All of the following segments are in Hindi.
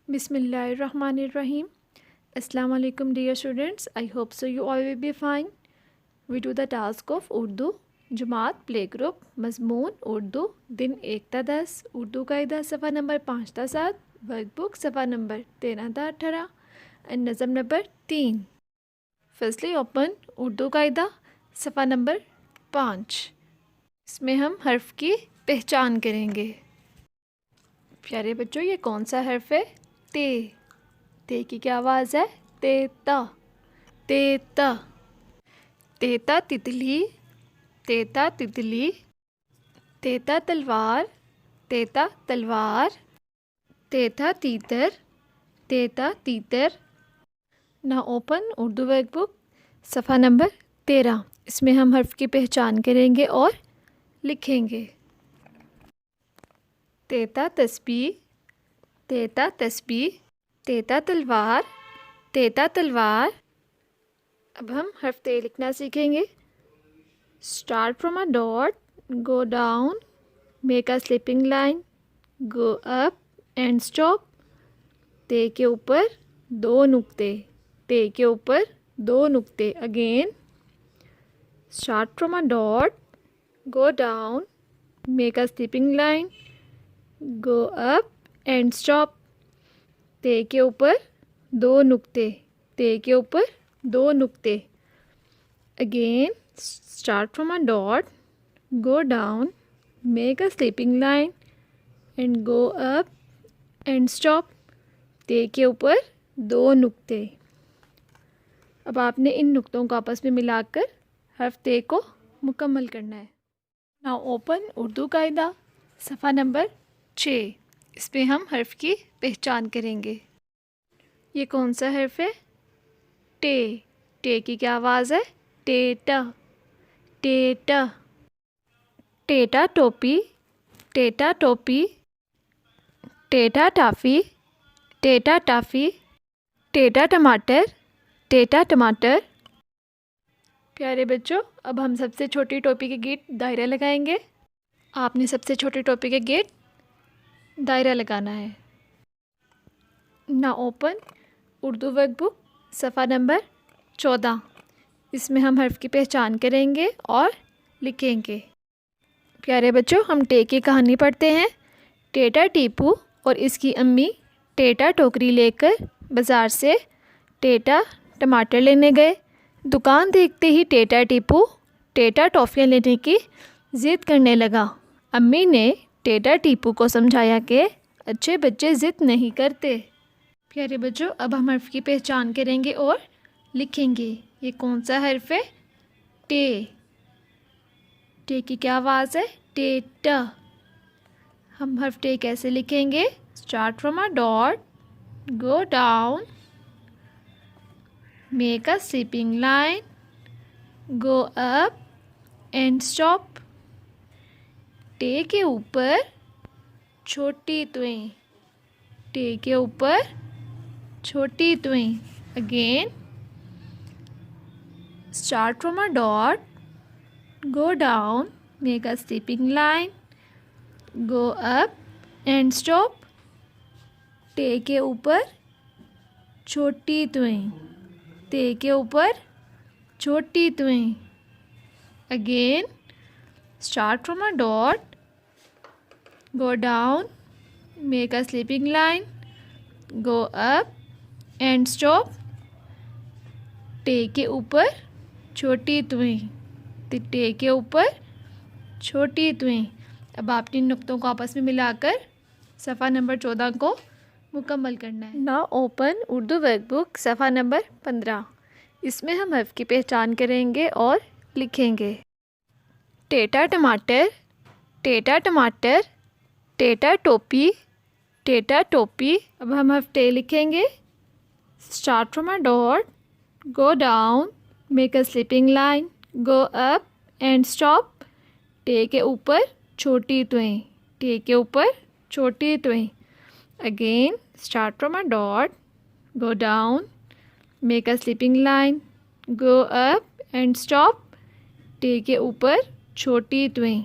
Bismillahirrahmanirrahim. Assalamu alaikum dear students. I hope so you all will be fine. We do the task of Urdu. जमात प्ले ग्रुप मजमून उर्दू दिन 1-10 उर्दू कायदा सफ़ा नंबर 5-7 वर्कबुक सफ़ा नंबर 13-18 एंड नज़म नंबर 3 फसली ओपन उर्दू कायदा सफ़ा नंबर 5। इसमें हम हर्फ की पहचान करेंगे। प्यारे बच्चों, ये कौन सा हर्फ है? ते की क्या आवाज़ है? तेता तेता। तेता तितली, तेता तितली। तेता तलवार, तेता तलवार। तेता तीतर, तेता तीतर। ना ओपन उर्दू वर्कबुक सफ़ा नंबर 13। इसमें हम हर्फ की पहचान करेंगे और लिखेंगे। तेता तस्बीह, तेता तस्बीह। तेता तलवार, तेता तलवार। अब हम हर्फ ते लिखना सीखेंगे। Start from a dot, go down, make a sleeping line, go up and stop. ते के ऊपर 2 नुक्ते, ते के ऊपर 2 नुक्ते। Again start from a dot, go down, make a sleeping line, go up and stop. ते के ऊपर 2 नुक्ते, ते के ऊपर 2 नुक्ते। Again start from a dot, go down, make a sleeping line and go up and stop. ते के ऊपर 2 नुक्ते। अब आपने इन नुक्तों को आपस में मिलाकर हर्फ ते को मुकम्मल करना है। नाउ ओपन उर्दू कायदा सफ़ा नंबर 6। इस पर हम हर्फ की पहचान करेंगे। ये कौन सा हर्फ है? टे की क्या आवाज़ है? टेटा टेटा। टेटा टोपी, टेटा टोपी। टेटा टाफ़ी, टेटा टाफ़ी। टेटा टमाटर, टेटा टमाटर। प्यारे बच्चों, अब हम सबसे छोटी टोपी के गेट दायरा लगाएंगे। आपने सबसे छोटी टोपी के गेट दायरा लगाना है। ना ओपन उर्दू वर्कबुक सफ़ा नंबर 14। इसमें हम हर्फ की पहचान करेंगे और लिखेंगे। प्यारे बच्चों, हम टे की कहानी पढ़ते हैं। टेटा टीपू और इसकी अम्मी टेटा टोकरी लेकर बाज़ार से टेटा टमाटर लेने गए। दुकान देखते ही टेटा टीपू टेटा टॉफ़ियाँ लेने की ज़िद करने लगा। अम्मी ने टेटा टीपू को समझाया कि अच्छे बच्चे ज़िद नहीं करते। प्यारे बच्चों, अब हम हर्फ की पहचान करेंगे और लिखेंगे। ये कौन सा हर्फ है? टे की क्या आवाज़ है? टेटा। हम हर्फ टे कैसे लिखेंगे? Start from a dot, go down, make a sleeping line, go up and stop. टे के ऊपर छोटी तुएं, टे के ऊपर छोटी तुएं। Again start from a dot, go down, make a sleeping line, go up and stop. टे के ऊपर छोटी तुएं, ते के ऊपर छोटी तुएं। Again start from a dot, go down, make a sleeping line, go up and stop. टे के ऊपर छोटी तुएं, टे के ऊपर छोटी तुएं। अब आपने इन नुक्तों को आपस में मिलाकर सफ़ा नंबर 14 को मुकम्मल करना है। ना ओपन उर्दू वर्कबुक सफ़ा नंबर 15। इसमें हम हर्फ की पहचान करेंगे और लिखेंगे। टेटा टमाटर, टेटा टमाटर। टेटा टोपी, टेटा टोपी। अब हम हर्फ टे लिखेंगे। Start from a dot, go down, make a sleeping line, go up and stop. टे के ऊपर छोटी तुएं, टे के ऊपर छोटी तुएं। Again start from a dot, go down, make a sleeping line, go up and stop. टे के ऊपर छोटी तुएं,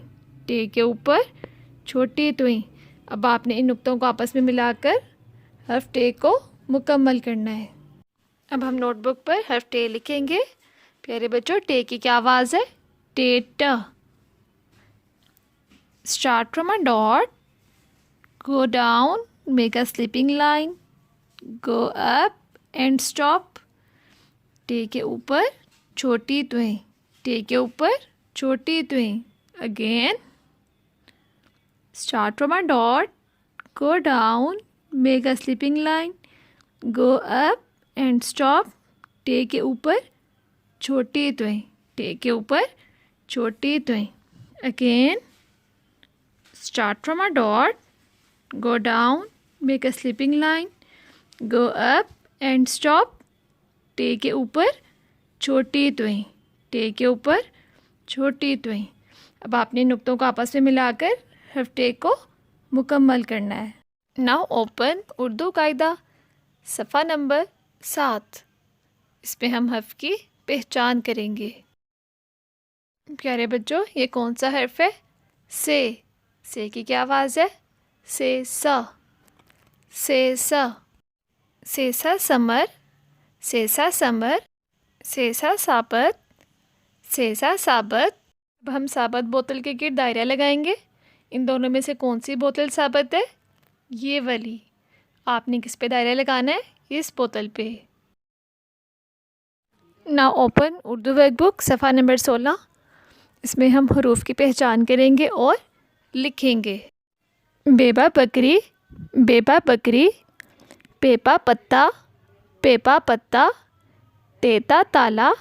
टे के ऊपर छोटी तुएं। अब आपने इन नुक्तों को आपस में मिलाकर हर्फ टे को मुकम्मल करना है। अब हम नोटबुक पर हर्फ टे लिखेंगे। प्यारे बच्चों, टे की क्या आवाज़ है? टे ट। Start from a dot, go down, make a sleeping line, go up and stop। टे के ऊपर छोटी त्वें, टे के ऊपर छोटी त्वें। Again, start from a dot, go down, make a sleeping line, go up and stop। टे के ऊपर छोटी त्वें, टे के ऊपर छोटी त्वें। Again, start from a dot, go down, make a sleeping line, go up and stop। टे के ऊपर छोटी त्वें, टे के ऊपर छोटी त्वें। अब आपने नुक्तों को आपस में मिलाकर हर्फ टे को मुकम्मल करना है। नाउ ओपन उर्दू कायदा सफ़ा नंबर 7। इस पे हम हर्फ की पहचान करेंगे। प्यारे बच्चों, ये कौन सा हर्फ है? से की क्या आवाज़ है? से सा समर, सेसा समर, सेसा साबत, सेसा साबत। अब हम साबत बोतल के गिर्द दायरा लगाएंगे। इन दोनों में से कौन सी बोतल साबत है? ये वाली। आपने किस पे दायरा लगाना है? इस बोतल पे। नाउ ओपन उर्दू वर्कबुक सफ़ा नंबर 16। इसमें हम हरूफ की पहचान करेंगे और लिखेंगे। बेबा बकरी, बेबा बकरी, पेपा पत्ता, पेपा पत्ता, तेता ताला,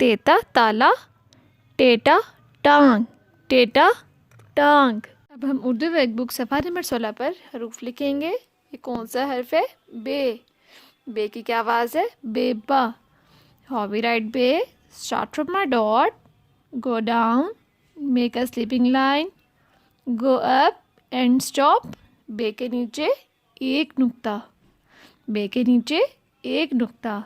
तेता ताला, टेटा टांग, टेटा टांग। अब हम उर्दू वर्कबुक सफ़ा नंबर 16 पर हरूफ लिखेंगे। ये कौन सा हर्फ है? बे की क्या आवाज़ है? बेबा। How we write B? Start from a dot, go down, make a sleeping line, go up and stop। बे के नीचे एक नुक्ता, बे के नीचे एक नुक्ता।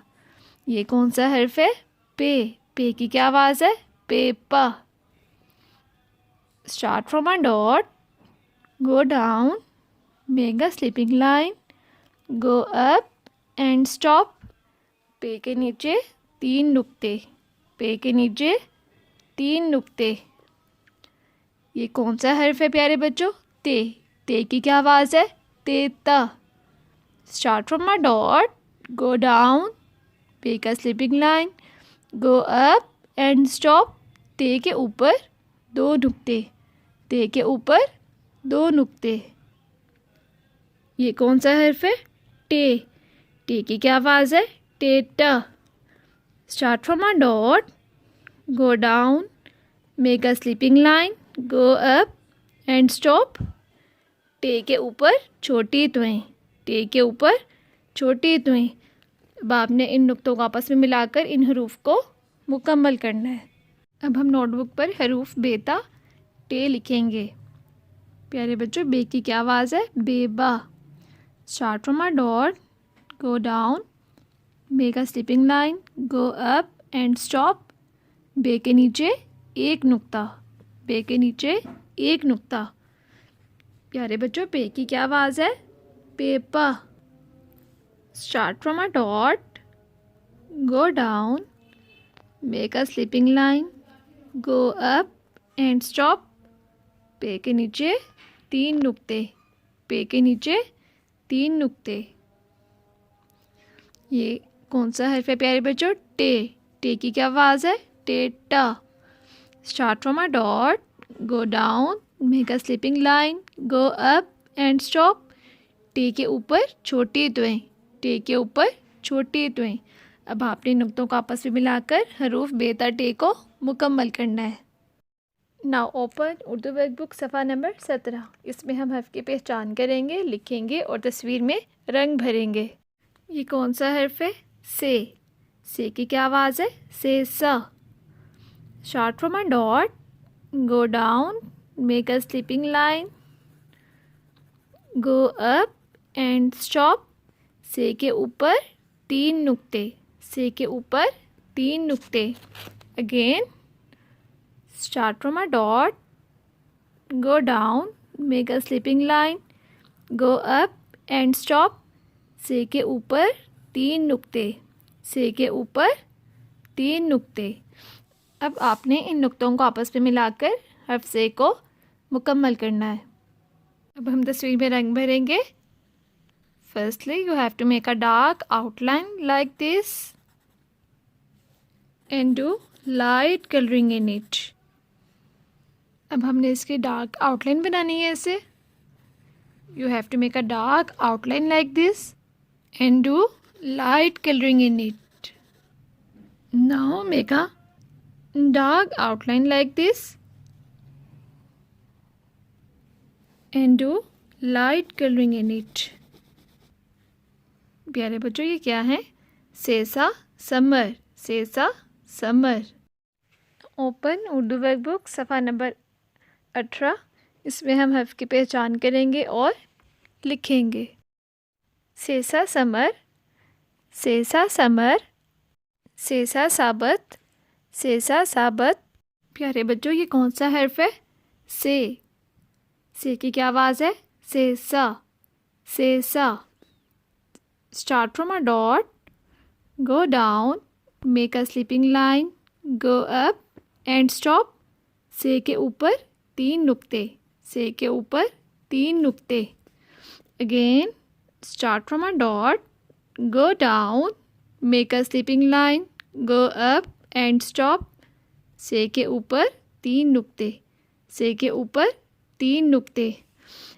ये कौन सा हर्फ है? पे की क्या आवाज़ है? Peppa. Start from a dot, go down, make a sleeping line, go up and stop। पे के नीचे 3 नुक्ते, पे के नीचे 3 नुक्ते। ये कौन सा हर्फ है प्यारे बच्चों? ते की क्या आवाज़ है? तेता। Start from a dot, go down, make a sleeping line, go up and stop. ते के ऊपर 2 नुक्ते, ते के ऊपर 2 नुक्ते। ये कौन सा हर्फ है? टे की क्या आवाज़ है? टेटा। Start from a dot, go down, make a sleeping line, go up and stop। टे के ऊपर छोटी त्वें, टे के ऊपर छोटी त्वें। अब आपने इन नुक्तों को आपस में मिलाकर इन हरूफ को मुकम्मल करना है। अब हम नोटबुक पर हरूफ बेता टे लिखेंगे। प्यारे बच्चों, बे की क्या आवाज़ है? बेबा। Start from a dot, go down, make a sleeping line, go up and stop। बे के नीचे एक नुक्ता, बे के नीचे एक नुक्ता। प्यारे बच्चों, पे की क्या आवाज़ है? Peppa. Start from a dot, go down, make a sleeping line, go up and stop. पे के नीचे 3 नुक्ते, पे के नीचे 3 नुक्ते। ये कौन सा हर्फ है प्यारे बच्चों? टे की क्या आवाज़ है? टेटा। Start from a dot, go down, make a sleeping line, go up and stop. टे के ऊपर छोटी त्वें, टे के ऊपर छोटी त्वें। अब आपने नुक्तों को आपस में मिलाकर हरूफ बेता टे को मुकम्मल करना है। नाउ ओपन उर्दू वर्कबुक सफ़ा नंबर 17। इसमें हम हर्फ की पहचान करेंगे, लिखेंगे और तस्वीर में रंग भरेंगे। ये कौन सा हर्फ है? से की क्या आवाज़ है? से सा। Start from a dot, go down, make a sleeping line, go up and stop. से के ऊपर 3 नुक्ते, से के ऊपर 3 नुक्ते। Again, start from a dot, go down, make a sleeping line, go up and stop. से के ऊपर 3 नुक्ते, से के ऊपर 3 नुक्ते। अब आपने इन नुक्तों को आपस में मिलाकर हर्फ से को मुकम्मल करना है। अब हम तस्वीर में रंग भरेंगे। Firstly you have to make a dark outline like this and do light colouring in it. अब हमने इसकी डार्क आउटलाइन बनानी है ऐसे। You have to make a dark outline like this and do light coloring in it. Now make a dark outline like this and do light coloring in it. प्यारे बच्चों ये क्या है? सेसा समर, सेसा समर। ओपन उर्दू वर्कबुक सफ़ा नंबर 18। इसमें हम हर्फ की पहचान करेंगे और लिखेंगे। सेसा समर, सेसा समर, सेसा साबत, सेसा साबत। प्यारे बच्चों ये कौन सा हर्फ है? से की क्या आवाज़ है? सेसा, सेसा। Start from a dot, go down, make a sleeping line, go up and stop. से के ऊपर 3 नुक्ते, से के ऊपर 3 नुक्ते। Again start from a dot, go down, make a sleeping line, go up and stop. से के ऊपर 3 नुक्ते, से के ऊपर 3 नुक्ते।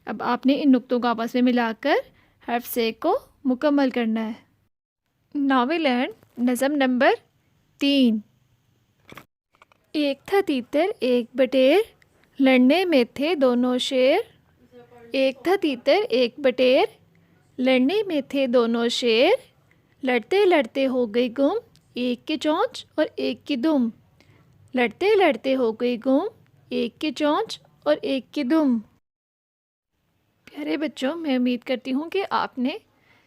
अब आपने इन नुक्तों को आपस में मिलाकर हर्फ से को मुकम्मल करना है। नाउ वी लर्न नज़म नंबर 3। एक था तीतर एक बटेर, लड़ने में थे दोनों शेर। एक था तीतर एक बटेर, लड़ने में थे दोनों शेर। लड़ते लड़ते हो गई गुम, एक की चोंच और एक की दुम। लड़ते लड़ते हो गई गुम, एक की चोंच और एक की दुम। प्यारे बच्चों मैं उम्मीद करती हूँ कि आपने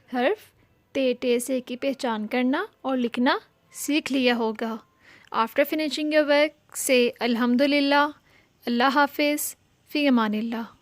हर्फ ते से की पहचान करना और लिखना सीख लिया होगा। आफ्टर फिनिशिंग योर वर्क से अल्हम्दुलिल्लाह, अल्लाह हाफिज़, फ़ी अमानिल्लाह।